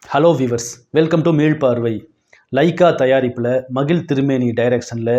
Hello viewers, welcome to மீள்பார்வை. Lyca தயாரிப்பில் மகிழ் திருமேனி டைரக்ஷனில்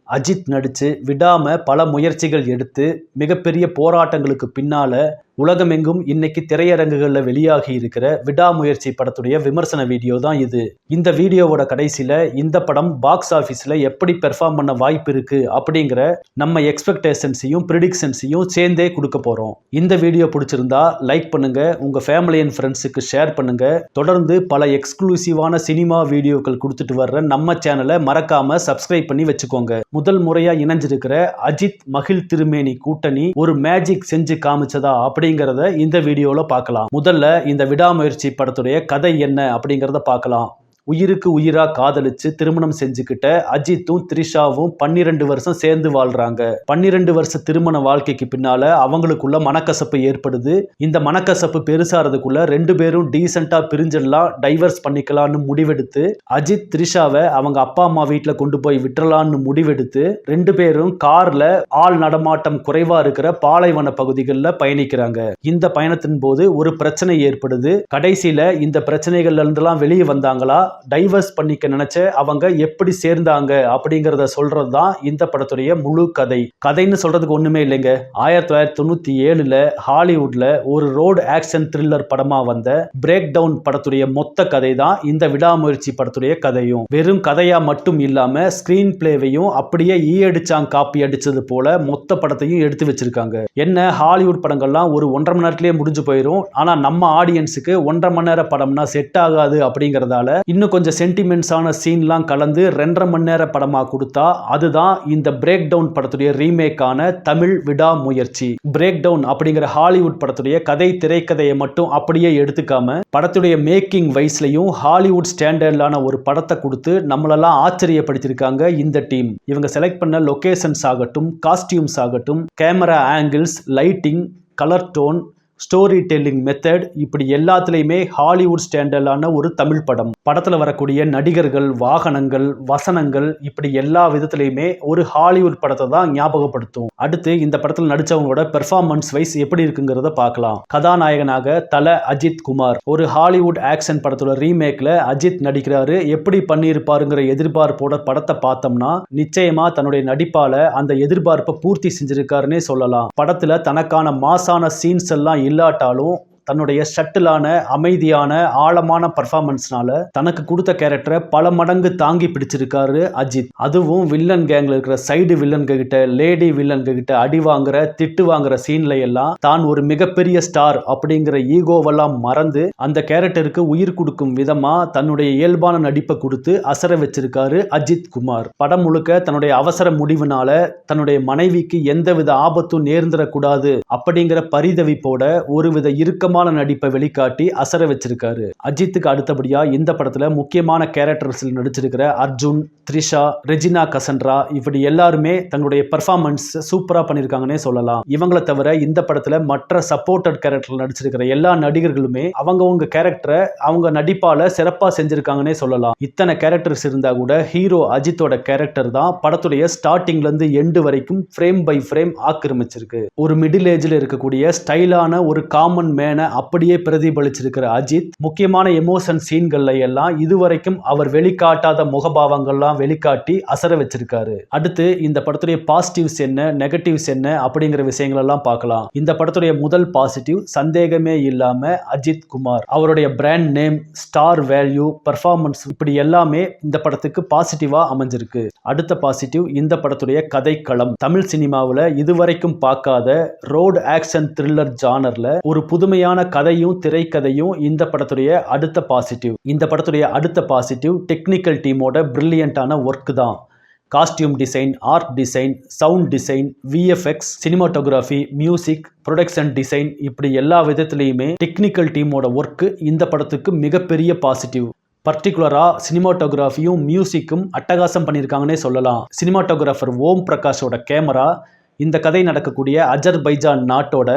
அஜித் நடித்து விடாமல் பல முயற்சிகள் எடுத்து மிகப்பெரிய போராட்டங்களுக்கு பின்னால் உலகமெங்கும் இன்னைக்கு திரையரங்குகளில் வெளியாகி இருக்கிற விடாமுயற்சி படத்துடைய விமர்சன வீடியோ தான் இது. இந்த வீடியோவோட கடைசியில் இந்த படம் பாக்ஸ் ஆஃபீஸில் எப்படி பெர்ஃபார்ம் பண்ண வாய்ப்பு இருக்குது அப்படிங்கிற நம்ம எக்ஸ்பெக்டேஷன்ஸையும் ப்ரிடிக்ஷன்ஸையும் சேர்ந்தே கொடுக்க போகிறோம். இந்த வீடியோ பிடிச்சிருந்தா லைக் பண்ணுங்கள், உங்கள் ஃபேமிலி அண்ட் ஃப்ரெண்ட்ஸுக்கு ஷேர் பண்ணுங்கள். தொடர்ந்து பல எக்ஸ்க்ளூசிவான சினிமா வீடியோக்கள் கொடுத்துட்டு வர்ற நம்ம சேனலை மறக்காமல் சப்ஸ்கிரைப் பண்ணி வச்சுக்கோங்க. முதல் முறையாக இணைஞ்சிருக்கிற அஜித் மகிழ் திருமேனி கூட்டணி ஒரு மேஜிக் செஞ்சு காமிச்சதா அப்படிங்கிறத இந்த வீடியோல பார்க்கலாம். முதல்ல இந்த விடாமுயற்சி படத்துடைய கதை என்ன அப்படிங்கிறத பார்க்கலாம். உயிருக்கு உயிரா காதலிச்சு திருமணம் செஞ்சுக்கிட்ட அஜித்தும் த்ரிஷாவும் 12 வருஷம் சேர்ந்து வாழ்றாங்க. 12 வருஷ திருமண வாழ்க்கைக்கு பின்னால அவங்களுக்குள்ள மனக்கசப்பு ஏற்படுது. இந்த மனக்கசப்பு பெருசாறதுக்குள்ள 2 பேரும் டீசெண்டா பிரிஞ்சிடலாம், டைவர்ஸ் பண்ணிக்கலாம்னு முடிவெடுத்து அஜித் த்ரிஷாவை அவங்க அப்பா அம்மா வீட்டுல கொண்டு போய் விட்டுறலாம்னு முடிவெடுத்து 2 பேரும் கார்ல ஆள் நடமாட்டம் குறைவா இருக்கிற பாலைவன பகுதிகளில் பயணிக்கிறாங்க. இந்த பயணத்தின் போது ஒரு பிரச்சனை ஏற்படுது. கடைசியில இந்த பிரச்சனைகள்ல இருந்தெல்லாம் வெளியே வந்தாங்களா, டைவர்ஸ் பண்ணிக்க நினைச்ச அவங்க எப்படி சேர்ந்தாங்க அப்படிங்கறத சொல்றது தான் இந்த படத்துடைய முழு கதை. கதைன்னு சொல்றதுக்கு ஒண்ணுமே இல்லைங்க. 1997 ஹாலிவுட்ல ஒரு ரோடு ஆக்ஷன் த்ரில்லர் படமா வந்த பிரேக் டவுன் படத்துடைய மொத்த கதை தான் இந்த விடாமுயற்சி படத்துடைய கதையும். வெறும் கதையா மட்டும் இல்லாம ஸ்கிரீன் பிளேவையும் அப்படியே அடிச்சாங்க காப்பி அடிச்சது போல மொத்த படத்தையும் எடுத்து வச்சிருக்காங்க. என்ன ஹாலிவுட் படங்கள்லாம் ஒரு 1.5 மணி நேரத்திலேயே முடிஞ்சு போயிடும். ஆனா நம்ம ஆடியன்ஸுக்கு 1.5 மணி நேர படம்னா செட் ஆகாது அப்படிங்கறதால இன்னும் கொஞ்சம் சென்டிமெண்ட்ஸான சீன்லாம் கலந்து 2.5 மணி நேர படமா கொடுத்தா அதுதான் இந்த பிரேக் டவுன் படத்துடைய ரீமேக்கான தமிழ் விடாமுயற்சி. பிரேக் டவுன் அப்படிங்கிற ஹாலிவுட் படத்துடைய கதை திரைக்கதையை மட்டும் அப்படியே எடுத்துக்காம படத்துடைய மேக்கிங் வைஸ்லையும் ஹாலிவுட் ஸ்டாண்டர்டான ஒரு படத்தை கொடுத்து நம்மளெல்லாம் ஆச்சரியப்படுத்திருக்காங்க இந்த டீம். இவங்க செலக்ட் பண்ண லொகேஷன்ஸ் ஆகட்டும், காஸ்டியூம்ஸ் ஆகட்டும், camera angles, lighting, colour tone, story telling method, இப்படி எல்லாத்துலேயுமே ஹாலிவுட் ஸ்டாண்டர்டான ஒரு தமிழ் படம். படத்தில் வரக்கூடிய நடிகர்கள், வாகனங்கள், வசனங்கள், இப்படி எல்லா விதத்துலையுமே ஒரு ஹாலிவுட் படத்தை தான் ஞாபகப்படுத்தும். அடுத்து இந்த படத்தில் நடிச்சவங்களோட பெர்ஃபார்மன்ஸ் வைஸ் எப்படி இருக்குங்கிறத பார்க்கலாம். கதாநாயகனாக தல அஜித் குமார். ஒரு ஹாலிவுட் ஆக்ஷன் படத்தோட ரீமேக்ல அஜித் நடிக்கிறாரு. எப்படி பண்ணியிருப்பாருங்கிற எதிர்பார்ப்போட படத்தை பார்த்தோம்னா நிச்சயமா தன்னுடைய நடிப்பால அந்த எதிர்பார்ப்பை பூர்த்தி செஞ்சிருக்காருன்னே சொல்லலாம். படத்துல தனக்கான மாசான சீன்ஸ் எல்லாம் இல்லாட்டாலும் தன்னுடைய ஷட்டிலான அமைதியான ஆழமான பர்ஃபார்மன்ஸ்னால தனக்கு கொடுத்த கேரக்டரை பல மடங்கு தாங்கி பிடிச்சிருக்காரு அஜித். அதுவும் வில்லன் கேங்ல இருக்கிற சைடு வில்லன் கிட்ட, லேடி வில்லன் கிட்ட அடி வாங்குற, திட்டு வாங்குற சீன்ல எல்லாம் தான் ஒரு மிகப்பெரிய ஸ்டார் அப்படிங்கிற ஈகோவெல்லாம் மறந்து அந்த கேரக்டருக்கு உயிர் கொடுக்கும் விதமா தன்னுடைய இயல்பான நடிப்பை கொடுத்து அசர வச்சிருக்காரு அஜித் குமார். படம் முழுக்க தன்னுடைய அவசர முடிவுனால தன்னுடைய மனைவிக்கு எந்தவித ஆபத்தும் நேர்ந்துடக்கூடாது அப்படிங்கிற பரிதவிப்போட ஒருவித இறுக்கமான நடிப்பை வெளிக்காட்டி அசர வச்சிருக்காரு. அஜித்துக்கு அடுத்தபடியா இந்த படத்துல முக்கியமான கேரக்டர்ஸில் நடிச்சிருக்கிற அர்ஜுன், த்ரிஷா, ரெஜினா கசன்ட்ரா, இப்படி எல்லாருமே தங்களுடைய பெர்ஃபார்மன்ஸ் சூப்பரா பண்ணிருக்காங்கன்னே சொல்லலாம். இவங்களை தவிர இந்த படத்துல மற்ற சப்போர்ட்டட் கேரக்டர் நடிச்சிருக்கிற எல்லா நடிகர்களுமே அவங்கவுங்க கேரக்டரை அவங்க நடிப்பால சிறப்பா செஞ்சிருக்காங்கன்னே சொல்லலாம். இத்தனை கேரக்டர்ஸ் இருந்தா கூட ஹீரோ அஜித்தோட கேரக்டர் தான் படத்துடைய ஸ்டார்டிங்ல இருந்து எண்டு வரைக்கும் ஃப்ரேம் பை ஃப்ரேம் ஆக்கிரமிச்சிருக்கு. ஒரு மிடில் ஏஜ்ல இருக்கக்கூடிய ஸ்டைலான ஒரு காமன் மேன அப்படியே பிரதிபலிச்சிருக்கிற அஜித் முக்கியமான எமோஷன் சீன்கள்ல எல்லாம் இதுவரைக்கும் அவர் வெளிக்காட்டாத முகபாவங்கள்லாம் வெளிக்காட்டி அசர வச்சிருக்காரு. அடுத்து இந்த படத்துடைய பாசிட்டிவ்ஸ் என்ன, நெகட்டிவ்ஸ் என்ன அப்படிங்கிற விஷயங்கள் எல்லாம் பார்க்கலாம். இந்த படத்துடைய முதல் பாசிட்டிவ் சந்தேகமே இல்லாம அஜித் குமார். அவருடைய brand name, star value, performance, இப்படி எல்லாமே இந்த படத்துக்கு பாசிட்டிவா அமைஞ்சிருக்கு. அடுத்த பாசிட்டிவ் இந்த படத்துடைய கதைக்களம். தமிழ் சினிமாவில் இதுவரைக்கும் பார்க்காத ரோடு ஆக்ஷன் த்ரில்லர் ஜானர்ல ஒரு புதுமையான கதையும் திரைக்கதையும் இந்த படத்துடைய அடுத்த பாசிட்டிவ். இந்த படத்துடைய அடுத்த பாசிட்டிவ் டெக்னிக்கல் டீமோட பிரில்லியண்டான ஒர்க் தான். Costume design, art design, sound design, VFX, cinematography, music, production design, இப்படி எல்லா விதத்திலையுமே டெக்னிக்கல் டீமோட ஒர்க் இந்த படத்துக்கு மிகப்பெரிய பாசிட்டிவ். பர்டிகுலரா சினிமாட்டோகிராஃபியும் மியூசிக்கும் அட்டகாசம் பண்ணியிருக்காங்கன்னே சொல்லலாம். சினிமாட்டோகிராஃபர் ஓம் பிரகாஷோட கேமரா இந்த கதை நடக்கக்கூடிய அஜர்பைஜான் நாட்டோட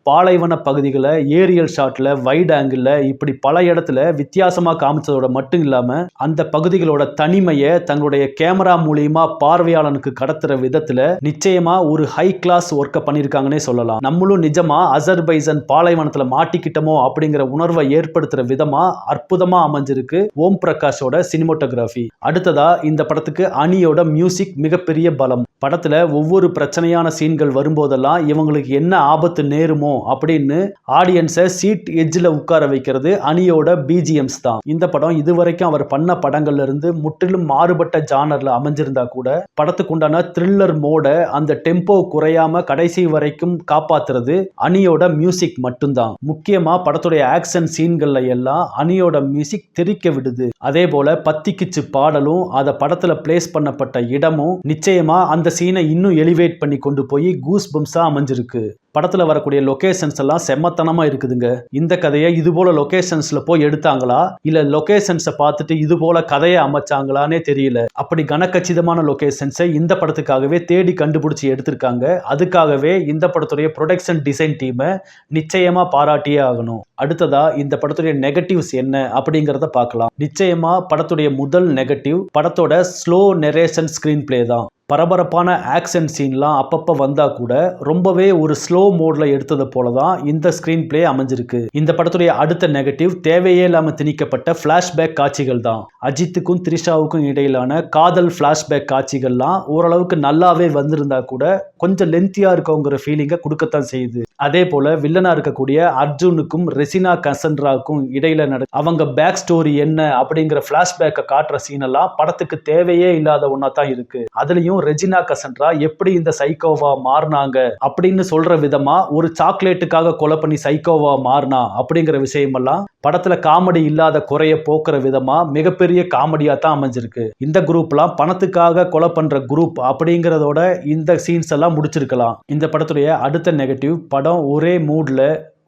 பாலைவன பகுதிகளை ஏரியல் ஷாட்ல, வைட் ஆங்கிள் இப்படி பல இடத்துல வித்தியாசமா காமிச்சதோட மட்டும் இல்லாம அந்த பகுதிகளோட தனிமையை தங்களுடைய கேமரா மூலியமா பார்வையாளனுக்கு கடத்துற விதத்துல நிச்சயமா ஒரு ஹை கிளாஸ் ஒர்க்கை பண்ணிருக்காங்கன்னே சொல்லலாம். நம்மளும் நிஜமா அசர்பைஜான் பாலைவனத்துல மாட்டிக்கிட்டோமோ அப்படிங்கிற உணர்வை ஏற்படுத்துற விதமா அற்புதமா அமைஞ்சிருக்கு ஓம் பிரகாஷோட சினிமோட்டோகிராஃபி. அடுத்ததா இந்த படத்துக்கு அனியோட மியூசிக் மிகப்பெரிய பலம். படத்துல ஒவ்வொரு பிரச்சனையான சீன்கள் வரும்போதெல்லாம் இவங்களுக்கு என்ன ஆபத்து நேருமோ அப்படின்னு ஆடியன்ஸை சீட் எட்ஜில் உட்கார வைக்கிறது அனியோட பிஜிஎம்ஸ் தான். இந்த படம் இதுவரைக்கும் அவர் பண்ண படங்கள்ல இருந்து முற்றிலும் மாறுபட்ட ஜானர்ல அமைஞ்சிருந்தா கூட படத்துக்கு உண்டான த்ரில்லர் மோட அந்த டெம்போ குறையாம கடைசி வரைக்கும் காப்பாத்துறது அனியோட மியூசிக் மட்டும்தான். முக்கியமா படத்துடைய ஆக்ஷன் சீன்கள்ல எல்லாம் அனியோட மியூசிக் தெரிக்க விடுது. அதே போல பத்திக்கிச்சு பாடலும் அதை படத்துல பிளேஸ் பண்ணப்பட்ட இடமும் நிச்சயமா அந்த சீனை இன்னும் எலிவேட் பண்ணி கொண்டு போய் கூஸ் பம்ஸா அமைஞ்சிருக்கு. படத்துல வரக்கூடிய லொகேஷன்ஸ் எல்லாம் செம்மத்தனமா இருக்குதுங்க. இந்த கதையை இது போல லொகேஷன்ஸ்ல போய் எடுத்தாங்களா இல்ல லொகேஷன்ஸை பார்த்துட்டு இது போல கதையை அமைச்சாங்களானே தெரியல. அப்படி கனக்கச்சிதமான லொகேஷன்ஸை இந்த படத்துக்காகவே தேடி கண்டுபிடிச்சி எடுத்திருக்காங்க. அதுக்காகவே இந்த படத்துடைய ப்ரொடக்ஷன் டிசைன் டீமை நிச்சயமா பாராட்டியே ஆகணும். அடுத்ததா இந்த படத்துடைய நெகட்டிவ்ஸ் என்ன அப்படிங்கறத பார்க்கலாம். நிச்சயமா படத்துடைய முதல் நெகட்டிவ் படத்தோட ஸ்லோ நெரேஷன் ஸ்கிரீன் பிளே தான். பரபரப்பான ஆக்ஷன் சீன்லாம் அப்பப்போ வந்தா கூட ரொம்பவே ஒரு ஸ்லோ மோட்ல எடுத்தது போல தான் இந்த ஸ்கிரீன் பிளே அமைஞ்சிருக்கு. இந்த படத்துடைய அடுத்த நெகட்டிவ் தேவையே இல்லாம திணிக்கப்பட்ட பிளாஷ்பேக் காட்சிகள் தான். அஜித்துக்கும் த்ரிஷாவுக்கும் இடையிலான காதல் பிளாஷ்பேக் காட்சிகள்லாம் ஓரளவுக்கு நல்லாவே வந்திருந்தா கூட கொஞ்சம் லென்த்தியா இருக்கவங்கிற ஃபீலிங்கை கொடுக்கத்தான் செய்யுது. அதே போல வில்லனா இருக்கக்கூடிய அர்ஜுனுக்கும் ரெசினா கசன்ட்ராவுக்கும் இடையில அவங்க பேக் ஸ்டோரி என்ன அப்படிங்கிற பிளாஷ்பேக்கை காட்டுற சீன் எல்லாம் படத்துக்கு தேவையே இல்லாத ஒன்னா தான் இருக்கு. அதுலயும் ரெஜினா கசன்ட்ரா எப்படி இந்த சைக்கோவா மாறினாங்க அப்படின்னு சொல்ற விதமா ஒரு சாக்லேட்டுக்காக கொலை பண்ணி சைக்கோவா மாறினா அப்படிங்கிற விஷயமெல்லாம் படத்துல காமெடி இல்லாத குறைய போக்குற விதமா மிகப்பெரிய காமெடியா தான் அமைஞ்சிருக்கு. இந்த குரூப்லாம் பணத்துக்காக கொலை பண்ற குரூப் அப்படிங்கிறதோட இந்த சீன்ஸ் எல்லாம் முடிச்சிருக்கலாம். இந்த படத்துடைய அடுத்த நெகட்டிவ் படம் ஒரே மூட்ல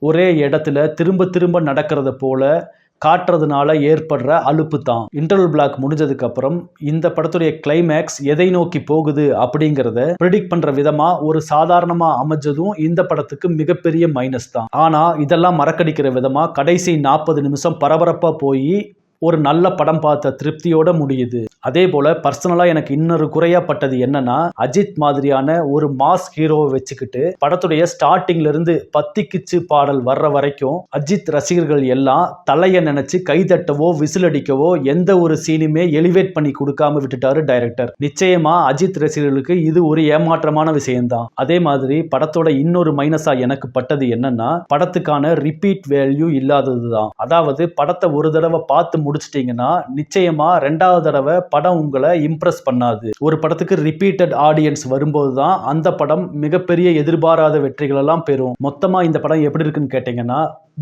ஒரே இடத்துல திரும்ப திரும்ப நடக்கிறத போல காட்டுறதுனால ஏற்படுற அலுப்பு தான். இன்டர்வல் பிளாக் முடிஞ்சதுக்கு அப்புறம் இந்த படத்துடைய கிளைமேக்ஸ் எதை நோக்கி போகுது அப்படிங்கறத ப்ரெடிக்ட் பண்ற விதமா ஒரு சாதாரணமா அமைஞ்சதும் இந்த படத்துக்கு மிகப்பெரிய மைனஸ் தான். ஆனா இதெல்லாம் மறக்கடிக்கிற விதமா கடைசி 40 நிமிஷம் பரபரப்பா போய் ஒரு நல்ல படம் பார்த்த திருப்தியோட முடியுது. அதே போல பர்சனலா எனக்கு இன்னொரு குறையாப்பட்டது என்னன்னா அஜித் மாதிரியான ஒரு மாஸ் ஹீரோவை வச்சுக்கிட்டு படத்துடைய ஸ்டார்டிங்ல இருந்து பத்திக்கிச்சு பாடல் வர்ற வரைக்கும் அஜித் ரசிகர்கள் எல்லாம் தலைய நினைச்சு கைதட்டவோ விசில் அடிக்கவோ எந்த ஒரு சீனுமே எலிவேட் பண்ணி கொடுக்காம விட்டுட்டாரு டைரக்டர். நிச்சயமா அஜித் ரசிகர்களுக்கு இது ஒரு ஏமாற்றமான விஷயம்தான். அதே மாதிரி படத்தோட இன்னொரு மைனஸா எனக்கு பட்டது என்னன்னா படத்துக்கான ரிப்பீட் வேல்யூ இல்லாததுதான். அதாவது படத்தை ஒரு தடவை பார்த்து முடிச்சிட்டீங்கன்னா நிச்சயமா ரெண்டாவது தடவை படம் உங்களை இம்ப்ரெஸ் பண்ணாது. ஒரு படத்துக்கு ரிப்பீட்டட் ஆடியன்ஸ் வரும்போது தான் அந்த படம் மிகப்பெரிய எதிர்பாராத வெற்றிகள் எல்லாம் பெறும். மொத்தமா இந்த படம் எப்படி இருக்குன்னு கேட்டீங்கன்னா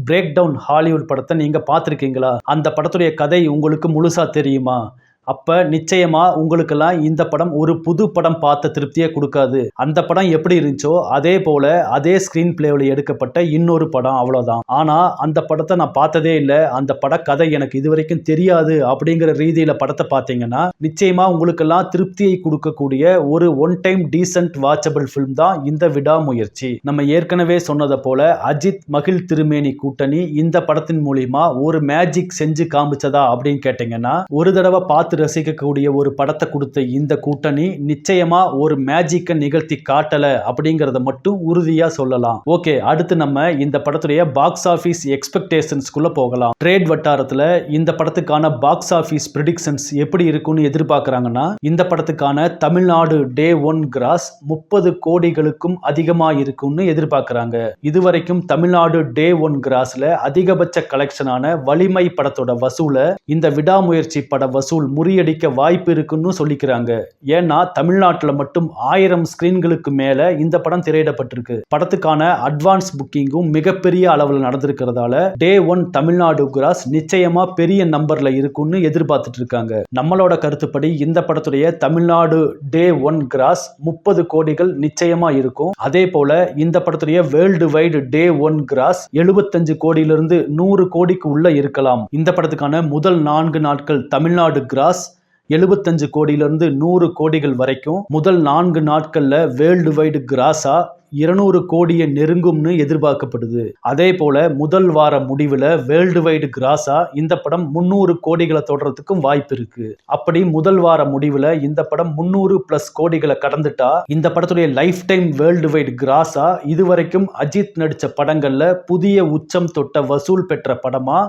பிரேக் டவுன் ஹாலிவுட் படத்தை நீங்க பார்த்திருக்கீங்களா? அந்த படத்துடைய கதை உங்களுக்கு முழுசா தெரியுமா? அப்ப நிச்சயமா உங்களுக்கெல்லாம் இந்த படம் ஒரு புது படம் பார்த்த திருப்தியே கொடுக்காது. அந்த படம் எப்படி இருந்துச்சோ அதே போல அதே ஸ்கிரீன் பிளேவில் எடுக்கப்பட்ட இன்னொரு படம், அவ்வளவுதான். ஆனா அந்த படத்தை நான் பார்த்ததே இல்லை, அந்த பட கதை எனக்கு இதுவரைக்கும் தெரியாது அப்படிங்கிற ரீதியில படத்தை பார்த்தீங்கன்னா நிச்சயமா உங்களுக்கெல்லாம் திருப்தியை கொடுக்கக்கூடிய ஒரு one time decent watchable film தான் இந்த விடாமுயற்சி. நம்ம ஏற்கனவே சொன்னதை போல அஜித் மகிழ் திருமேனி கூட்டணி இந்த படத்தின் மூலியமா ஒரு மேஜிக் செஞ்சு காமிச்சதா அப்படின்னு கேட்டீங்கன்னா ஒரு தடவை பார்த்து ரசிக்கக்கூடிய ஒரு படத்தை கொடுத்த இந்த கூட்டணி நிச்சயமா ஒரு மேஜிக்கை நிகழ்த்தி காட்டல அப்படிங்கறத மட்டும் உறுதியா சொல்லலாம். ஓகே, அடுத்து நம்ம இந்த படத்துடைய பாக்ஸ் ஆபீஸ் எக்ஸ்பெக்டேஷன்ஸ்குள்ள போகலாம். ட்ரேட் வட்டாரத்துல இந்த படத்துக்கான பாக்ஸ் ஆபீஸ் பிரெடிக்ஷன்ஸ் எப்படி இருக்குன்னு எதிர்பார்க்கறாங்கன்னா இந்த படத்துக்கான தமிழ்நாடு டே 1 கிராஸ் 30 கோடிகளுக்கும் அதிகமா இருக்கும்னு எதிர்பார்க்கறாங்க. இதுவரைக்கும் தமிழ்நாடு டே 1 கிராஸ்ல அதிகபட்ச கலெக்ஷனான வலிமை படத்தோட வசூல இந்த விடாமுயற்சி பட வசூல் முறியடிக்க வாய்ப்பு இருக்குன்னு சொல்லிக்கிறாங்க. ஏன்னா தமிழ்நாட்டில் மட்டும் 1000 ஸ்கிரீன்களுக்கு மேல இந்த படம் திரையிடப்பட்டிருக்கு. படத்துக்கான அட்வான்ஸ் புக்கிங்கும் மிகப்பெரிய அளவில் நடந்திருக்கிறதால டே 1 தமிழ்நாடு கிராஸ் நிச்சயமா பெரிய நம்பர்ல இருக்குன்னு எதிர்பார்த்துட்டு இருக்காங்க. நம்மளோட கருத்துப்படி இந்த படத்துடைய தமிழ்நாடு டே 1 கிராஸ் 30 கோடிகள் நிச்சயமா இருக்கும். அதே போல இந்த படத்துடைய வேர்ல்டு வைடு டே 1 கிராஸ் 75 கோடியிலிருந்து 100 கோடிக்கு உள்ள இருக்கலாம். இந்த படத்துக்கான முதல் 4 நாட்கள் தமிழ்நாடு கிராஸ் 75 கோடியிலிருந்து 100 கோடிகள் வரைக்கும் முதல் 4 நாட்கள்ல வேர்ல்டு வைடு கிராஸா 200 கோடியை நெருங்கும்னு எதிர்பார்க்கப்படுது. அதே போல முதல் வார முடிவுல வேர்ல்டு வைடு கிராஸா இந்த படம் 300 கோடிகளை தொடர்றதுக்கும் வாய்ப்பு இருக்கு. அப்படி முதல் வார முடிவுல இந்த படம் 300+ கோடிகளை கடந்துட்டா இந்த படத்துடைய லைஃப் டைம் வேர்ல்டு வைடு கிராஸா இதுவரைக்கும் அஜித் நடிச்ச படங்கள்ல புதிய உச்சம் தொட்ட வசூல் பெற்ற படமா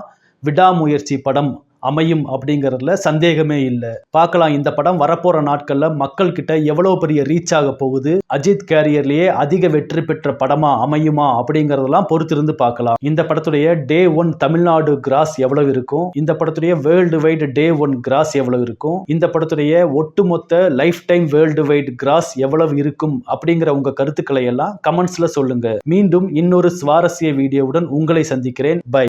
விடாமுயற்சி படம் அமையும் அப்படிங்கறதுல சந்தேகமே இல்லை. பார்க்கலாம் இந்த படம் வரப்போற நாட்கள்ல மக்கள் கிட்ட எவ்வளவு பெரிய ரீச் ஆக போகுது, அஜித் கேரியர்லயே அதிக வெற்றி பெற்ற படமா அமையுமா அப்படிங்கறதெல்லாம் பொறுத்திருந்து பார்க்கலாம். இந்த படத்துடைய டே 1 தமிழ்நாடு கிராஸ் எவ்வளவு இருக்கும், இந்த படத்துடைய வேர்ல்டு வைடு டே 1 கிராஸ் எவ்வளவு இருக்கும், இந்த படத்துடைய ஒட்டுமொத்த life time world wide cross எவ்வளவு இருக்கும் அப்படிங்கிற உங்க கருத்துக்களை எல்லாம் கமெண்ட்ஸ்ல சொல்லுங்க. மீண்டும் இன்னொரு சுவாரஸ்ய வீடியோவுடன் உங்களை சந்திக்கிறேன். பை.